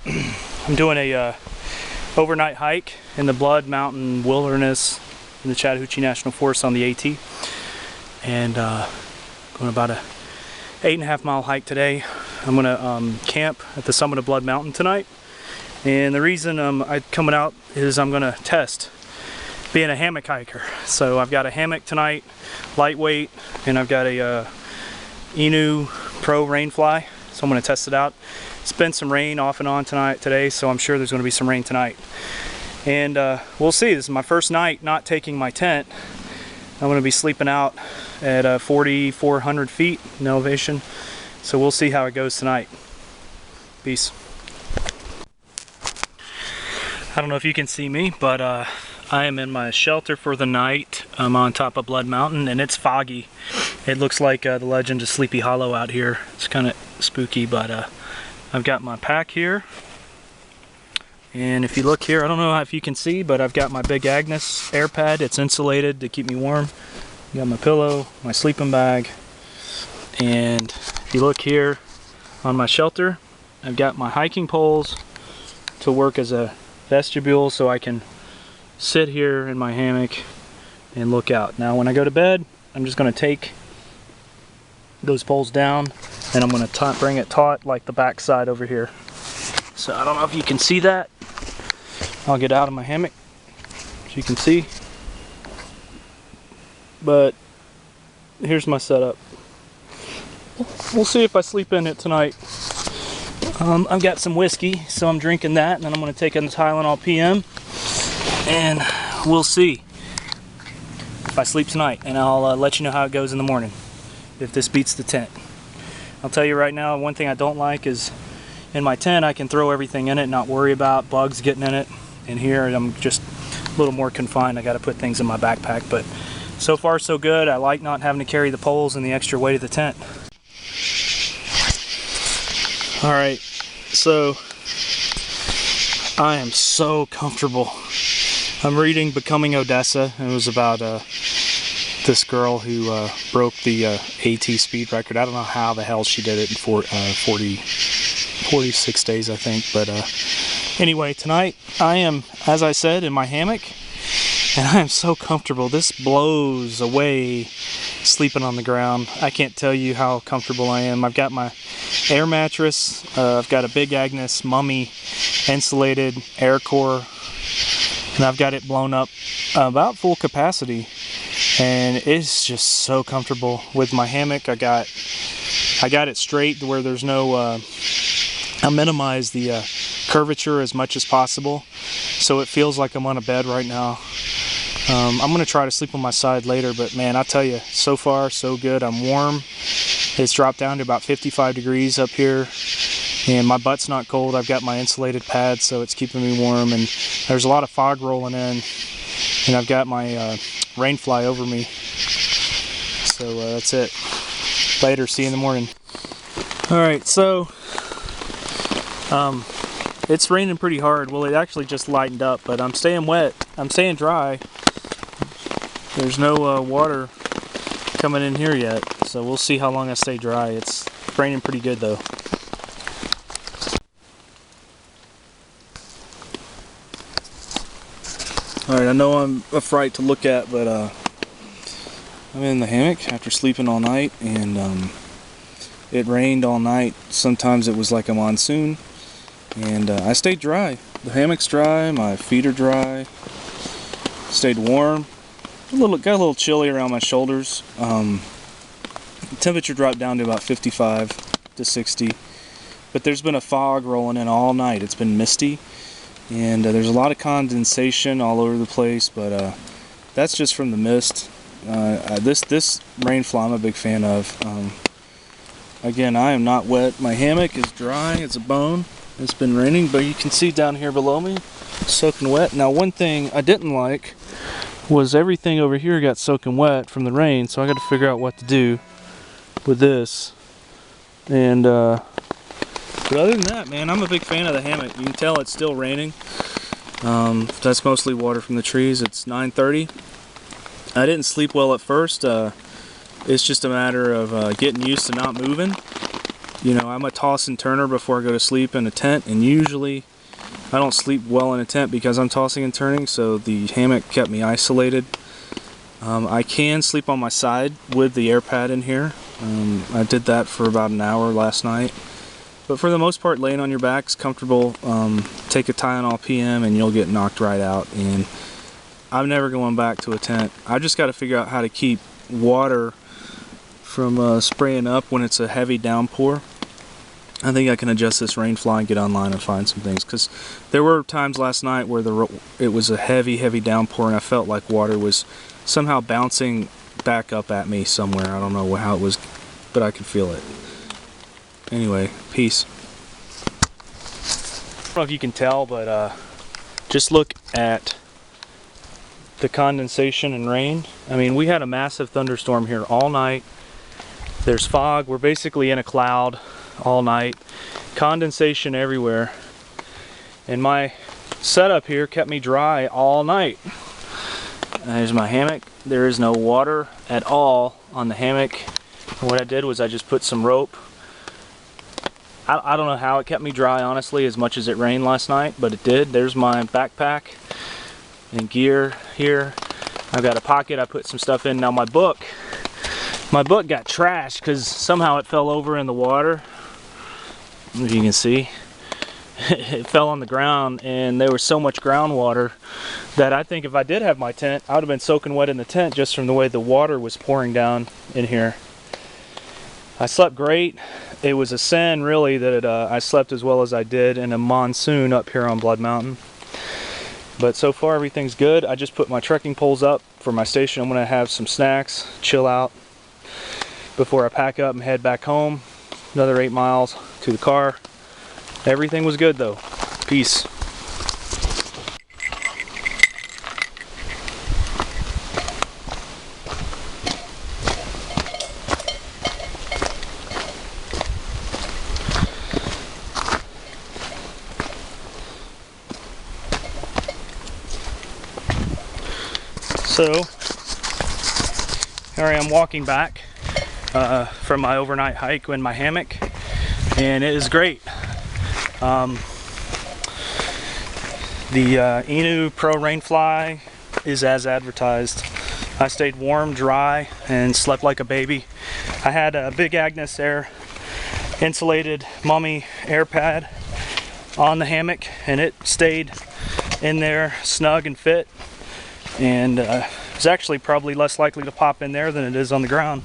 I'm doing a overnight hike in the Blood Mountain Wilderness in the Chattahoochee National Forest on the AT, and going about a 8.5 mile hike today. I'm gonna camp at the summit of Blood Mountain tonight, and the reason I'm coming out is I'm gonna test being a hammock hiker. So I've got a hammock tonight, lightweight, and I've got a Inu Pro Rainfly, so I'm going to test it out. It's been some rain off and on today, so I'm sure there's going to be some rain tonight. And we'll see. This is my first night not taking my tent. I'm going to be sleeping out at 4,400 feet in elevation, so we'll see how it goes tonight. Peace. I don't know if you can see me, but I am in my shelter for the night. I'm on top of Blood Mountain, and it's foggy. It looks like the legend of Sleepy Hollow out here. It's kind of spooky, but I've got my pack here. And if you look here, I don't know if you can see, but I've got my big Agnes air pad. It's insulated to keep me warm. Got my pillow, my sleeping bag. And if you look here on my shelter, I've got my hiking poles to work as a vestibule so I can sit here in my hammock and look out. Now when I go to bed, I'm just going to take those poles down and I'm going to bring it taut like the back side over here. So I don't know if you can see that. I'll get out of my hammock so you can see. But here's my setup. We'll see if I sleep in it tonight. I've got some whiskey, so I'm drinking that, and then I'm going to take a Tylenol PM, and we'll see if I sleep tonight, and I'll let you know how it goes in the morning, if this beats the tent. I'll tell you right now, one thing I don't like is in my tent I can throw everything in it and not worry about bugs getting in it, and here I'm just a little more confined. I got to put things in my backpack, but so far so good. I like not having to carry the poles and the extra weight of the tent. Alright, so I am so comfortable. I'm reading Becoming Odessa, and it was about this girl who broke the AT speed record. I don't know how the hell she did it in 46 days, I think. But anyway, tonight I am, as I said, in my hammock, and I am so comfortable. This blows away sleeping on the ground. I can't tell you how comfortable I am. I've got my air mattress. I've got a big Agnes Mummy insulated air core, and I've got it blown up about full capacity, and it's just so comfortable. With my hammock, I got it straight to where there's no I minimize the curvature as much as possible, so it feels like I'm on a bed right now. I'm gonna try to sleep on my side later, but man, I tell you, so far so good. I'm warm. It's dropped down to about 55 degrees up here, and my butt's not cold. I've got my insulated pad, so it's keeping me warm, and there's a lot of fog rolling in, and I've got my rain fly over me. So that's it. Later, see you in the morning. Alright, so it's raining pretty hard. Well, it actually just lightened up, but I'm staying wet. I'm staying dry. There's no water coming in here yet, so we'll see how long I stay dry. It's raining pretty good though. Alright, I know I'm a fright to look at, but I'm in the hammock after sleeping all night, and it rained all night. Sometimes it was like a monsoon, and I stayed dry. The hammock's dry, my feet are dry, stayed warm. Got a little chilly around my shoulders. The temperature dropped down to about 55 to 60, but there's been a fog rolling in all night. It's been misty, and there's a lot of condensation all over the place, but that's just from the mist. This rainfly I'm a big fan of. Again, I am not wet. My hammock is dry as a bone. It's been raining, but you can see down here below me, soaking wet. Now, one thing I didn't like was everything over here got soaking wet from the rain, so I got to figure out what to do with this. And but other than that, man, I'm a big fan of the hammock. You can tell it's still raining. That's mostly water from the trees. It's 9:30. I didn't sleep well at first. It's just a matter of getting used to not moving. You know, I'm a toss and turner before I go to sleep in a tent, and usually I don't sleep well in a tent because I'm tossing and turning, so the hammock kept me isolated. I can sleep on my side with the air pad in here. I did that for about an hour last night. But for the most part, laying on your back is comfortable. Take a Tylenol PM and you'll get knocked right out. And I'm never going back to a tent. I just got to figure out how to keep water from spraying up when it's a heavy downpour. I think I can adjust this rain fly and get online and find some things, because there were times last night where it was a heavy downpour and I felt like water was somehow bouncing back up at me somewhere. I don't know how it was, but I could feel it. Anyway, peace. I don't know if you can tell, but just look at the condensation and rain. I mean, we had a massive thunderstorm here all night. There's fog. We're basically in a cloud all night. Condensation everywhere. And my setup here kept me dry all night. There's my hammock. There is no water at all on the hammock. And what I did was I just put some rope. I don't know how it kept me dry, honestly, as much as it rained last night, but it did. There's my backpack and gear here. I've got a pocket I put some stuff in. Now my book got trashed because somehow it fell over in the water. If you can see, it fell on the ground, and there was so much groundwater that I think if I did have my tent, I would have been soaking wet in the tent just from the way the water was pouring down in here. I slept great. It was a sin, really, that I slept as well as I did in a monsoon up here on Blood Mountain. But so far everything's good. I just put my trekking poles up for my station. I'm gonna have some snacks, chill out before I pack up and head back home. Another 8 miles to the car. Everything was good though. Peace. So, here I am walking back from my overnight hike in my hammock, and it is great. The Inu Pro Rainfly is as advertised. I stayed warm, dry, and slept like a baby. I had a big Agnes Air insulated mummy air pad on the hammock, and it stayed in there snug and fit. And it's actually probably less likely to pop in there than it is on the ground.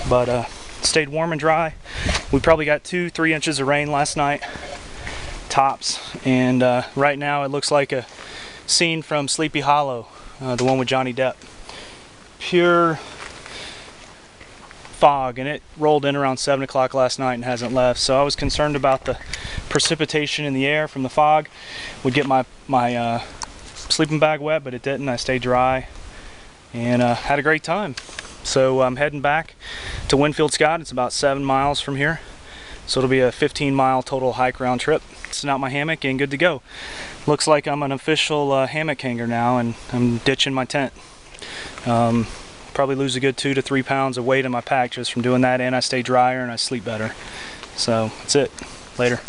But stayed warm and dry. We probably got 2-3 inches of rain last night, tops. And right now it looks like a scene from Sleepy Hollow, the one with Johnny Depp. Pure fog, and it rolled in around 7 o'clock last night and hasn't left. So I was concerned about the precipitation in the air from the fog. Would get my sleeping bag wet, but it didn't. I stayed dry and had a great time. So I'm heading back to Winfield Scott. It's about 7 miles from here, so it'll be a 15-mile total hike round trip. Sitting out my hammock and good to go. Looks like I'm an official hammock hanger now, and I'm ditching my tent. Probably lose a good 2 to 3 pounds of weight in my pack just from doing that, and I stay drier and I sleep better. So that's it. Later.